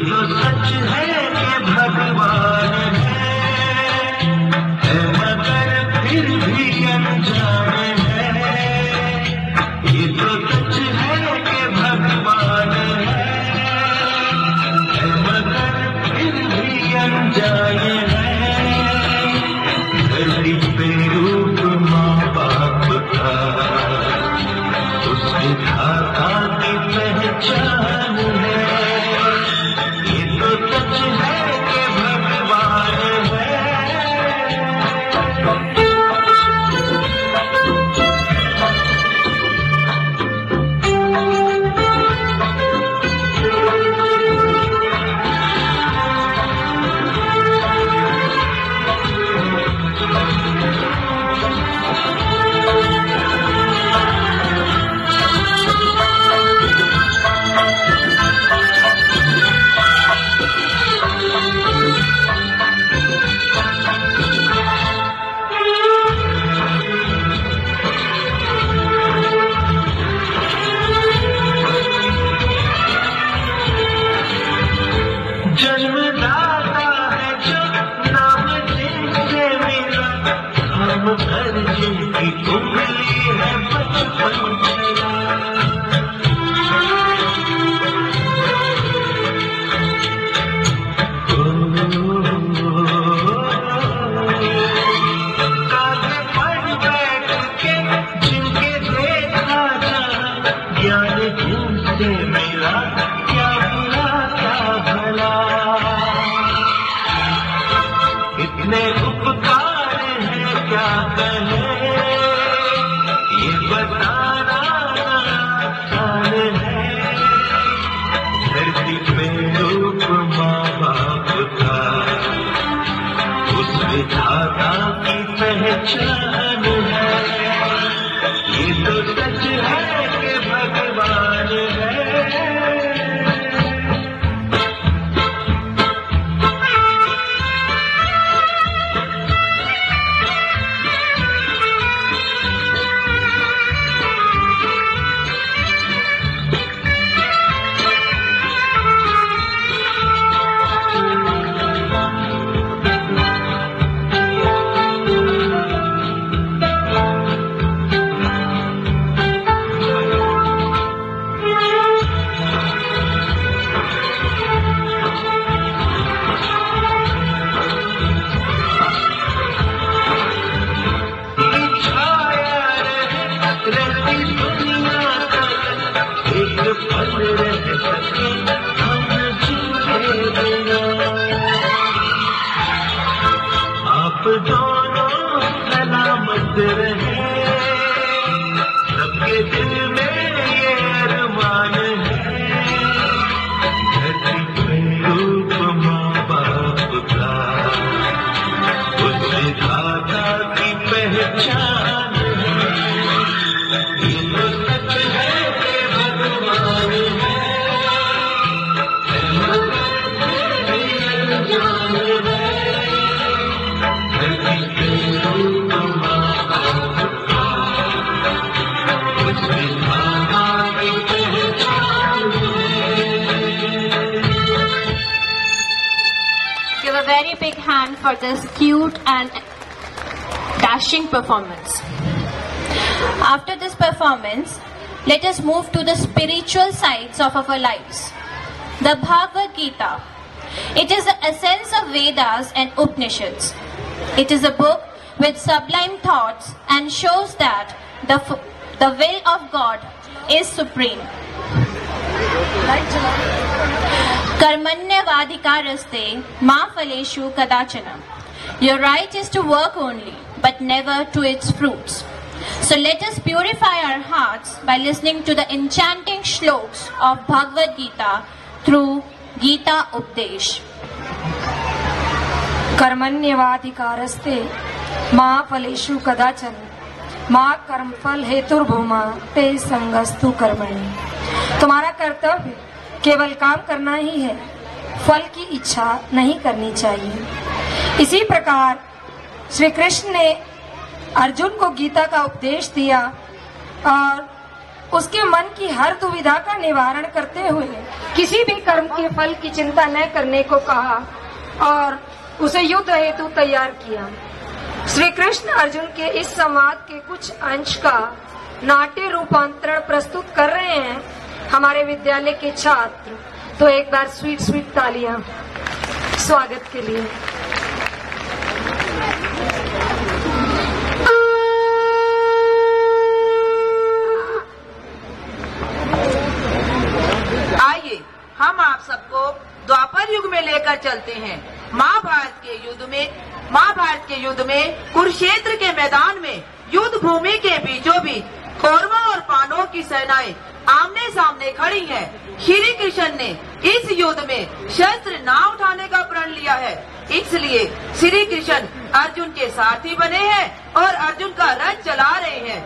तो सच है कि भगवान है मगर फिर भी अनजान है। ये तो सच है कि भगवान है मगर फिर भी अनजान है। धरती पे रूप माँ बाप का उसकी धाता की पहचान है। ये तो सच है कि भगवान है। जन्मदाता है जो नाम जिनसे मिला, हम हर जिनकी उंगली है बचपन चला। कागज पर बैठ के जिनके देखा जा, ज्ञान जिनसे मिला क्या बुरा क्या भला। इतने उपकार है क्या कहे, ये बताना आसान है। धरती पे रूप माँ बाप का उस विधाता की पहचान है। ये तो सच है कि भगवान है। आप दोनों सलामत रहे, सबके दिल में ये अरमान है। धरती पे रूप माँ बाप का उस विधाता की पहचान है। ये तो सच है कि भगवान है मगर फिर भी अनजान है। Give a very big hand for this cute and dashing performance. After this performance, let us move to the spiritual sides of our lives. The Bhagavad Gita. It is the essence of Vedas and Upanishads. It is a book with sublime thoughts and shows that the will of God is supreme. Karmanyavadhikaraste ma phaleshu kadachana. Your right is to work only, but never to its fruits. So let us purify our hearts by listening to the enchanting shloks of Bhagavad Gita through Gita Updesh. कर्मण्यवाधिकारस्ते माँ फलेषु कदाचन माँ कर्मफल हेतुर्भूमा ते संगस्तु कर्मणि। तुम्हारा कर्तव्य केवल काम करना ही है, फल की इच्छा नहीं करनी चाहिए। इसी प्रकार श्री कृष्ण ने अर्जुन को गीता का उपदेश दिया और उसके मन की हर दुविधा का निवारण करते हुए किसी भी कर्म के फल की चिंता न करने को कहा और उसे युद्ध हेतु तैयार किया। श्री कृष्ण अर्जुन के इस संवाद के कुछ अंश का नाट्य रूपांतरण प्रस्तुत कर रहे हैं हमारे विद्यालय के छात्र। तो एक बार स्वीट स्वीट तालियां स्वागत के लिए। आइए हम आप सबको द्वापर युग में लेकर चलते हैं। महाभारत के युद्ध में कुरुक्षेत्र के मैदान में युद्ध भूमि के बीचों बीच कौरवों और पांडवों की सेनाएं आमने सामने खड़ी हैं। श्री कृष्ण ने इस युद्ध में शस्त्र ना उठाने का प्रण लिया है, इसलिए श्री कृष्ण अर्जुन के सारथी बने हैं और अर्जुन का रथ चला रहे हैं।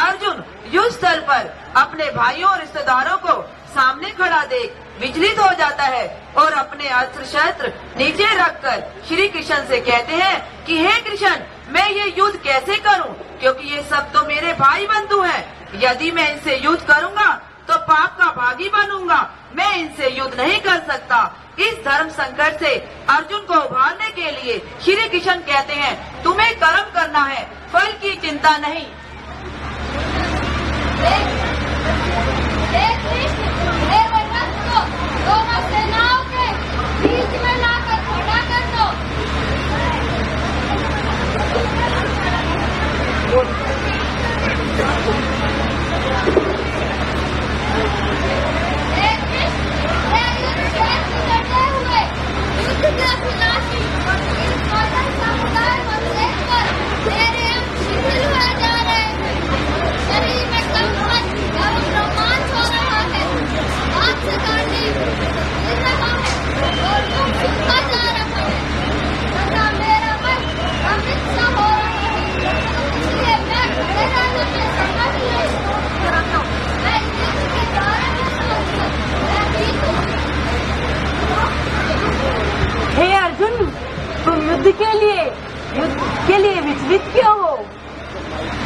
अर्जुन युद्ध स्थल पर अपने भाइयों और रिश्तेदारों को सामने खड़ा देख विचलित हो जाता है और अपने अस्त्र शस्त्र नीचे रखकर श्री कृष्ण से कहते हैं कि हे कृष्ण, मैं ये युद्ध कैसे करूं, क्योंकि ये सब तो मेरे भाई बंधु हैं। यदि मैं इनसे युद्ध करूंगा तो पाप का भागी बनूंगा। मैं इनसे युद्ध नहीं कर सकता। इस धर्म संकट से अर्जुन को उभारने के लिए श्री कृष्ण कहते हैं, तुम्हें कर्म करना है, फल की चिंता नहीं। दोनों सेनाओं के बीच में लाकर खड़ा कर दो। युद्ध के अभिलाषी समुदाय को देखकर मेरे अंग शिथिल हो जा रहे हैं। शरीर में कंपन एवं रोमांच हो रहा है। हाथ से कांटे गिर रहा है और मुंह सूखा जा रहा है तथा मेरा मन अमृत सा हो रहा है। इसलिए मैं खड़े रहने में समर्थ नहीं। मैं युद्ध के बारे में सोचकर मैं ठीक हूँ। हे अर्जुन, तुम युद्ध के लिए विचलित क्यों हो?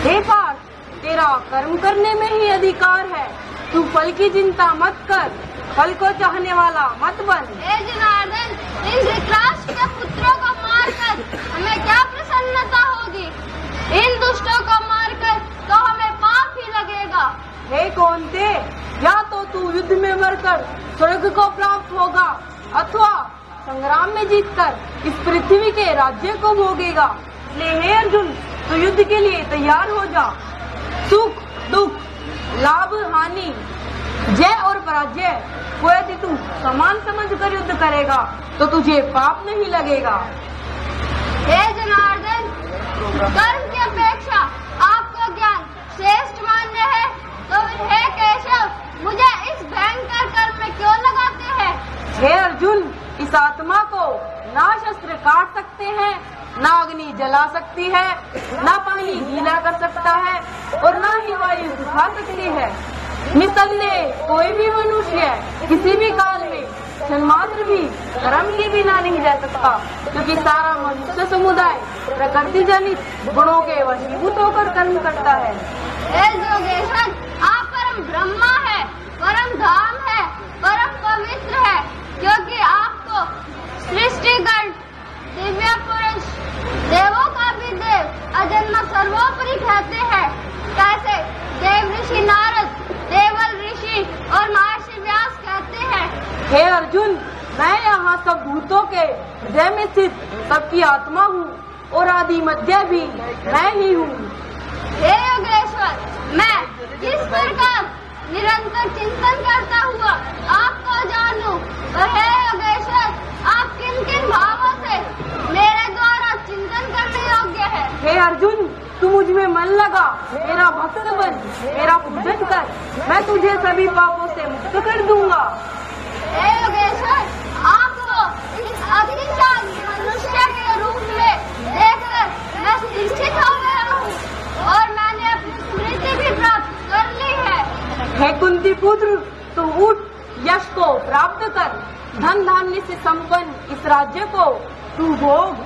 हे पार्थ, तेरा कर्म करने में ही अधिकार है। तू फल की चिंता मत कर, फल को चाहने वाला मत बन। हे जनार्दन, इन धृतराष्ट्र के पुत्रों को मारकर हमें क्या प्रसन्नता होगी? इन दुष्टों को मारकर तो हमें पाप ही लगेगा। हे कौन्ते, या तो तू युद्ध में मरकर स्वर्ग को प्राप्त होगा अथवा संग्राम में जीतकर इस पृथ्वी के राज्य को भोगेगा। ले हे अर्जुन, तो युद्ध के लिए तैयार हो जा। सुख दुख, लाभ हानि, जय और पराजय को यदि तू समान समझकर युद्ध करेगा तो तुझे पाप नहीं लगेगा। हे जनार्दन, कर्म की अपेक्षा आपको ज्ञान श्रेष्ठ मान्य है, तो हे केशव, मुझे इस भयंकर कर्म में क्यों लगाते हैं? हे अर्जुन, इस आत्मा को ना शस्त्र काट सकते हैं, ना अग्नि जला सकती है, ना पानी गीला कर सकता है और ना ही वायु सुखा सकती है। निसंदेह कोई भी मनुष्य किसी भी काल में क्षणमात्र भी कर्म के बिना नहीं रह सकता, क्योंकि सारा मनुष्य समुदाय प्रकृति जनित गुणों के वशीभूत होकर कर्म करता है। हे योगेश्वर, आप परम ब्रह्मा है, परम धाम है, परम पवित्र है, क्योंकि आपको सृष्टिगण दिव्य पुरुष, देवों का भी देव, अजन्मा सर्वोपरि कहते हैं। कैसे देव ऋषि नारद, देवल ऋषि और महर्षि व्यास कहते हैं। हे अर्जुन, मैं यहाँ सब भूतों के हृदय में स्थित सबकी आत्मा हूँ और आदि मध्य भी मैं ही हूँ। हे योगेश्वर, मैं किस प्रकार निरंतर चिंतन करता हुआ आपको जानूं, और हे योगेश्वर, आप किन किन भावों से मेरे द्वारा चिंतन करने योग्य है? हे अर्जुन, तू मुझ में मन लगा, मेरा भक्त बन, मेरा पूजन कर, मैं तुझे सभी पापों से मुक्त कर दूंगा। हे योगेश्वर, आपको इस अग्निशाली मनुष्य के रूप में देखकर मैं शिक्षित हो गया हूँ और मैंने अपनी स्मृति भी प्राप्त कर ली है। हे कुंती पुत्र, तुम उठ, यश को प्राप्त कर, धन धान्य से संपन्न इस राज्य को तू भोग।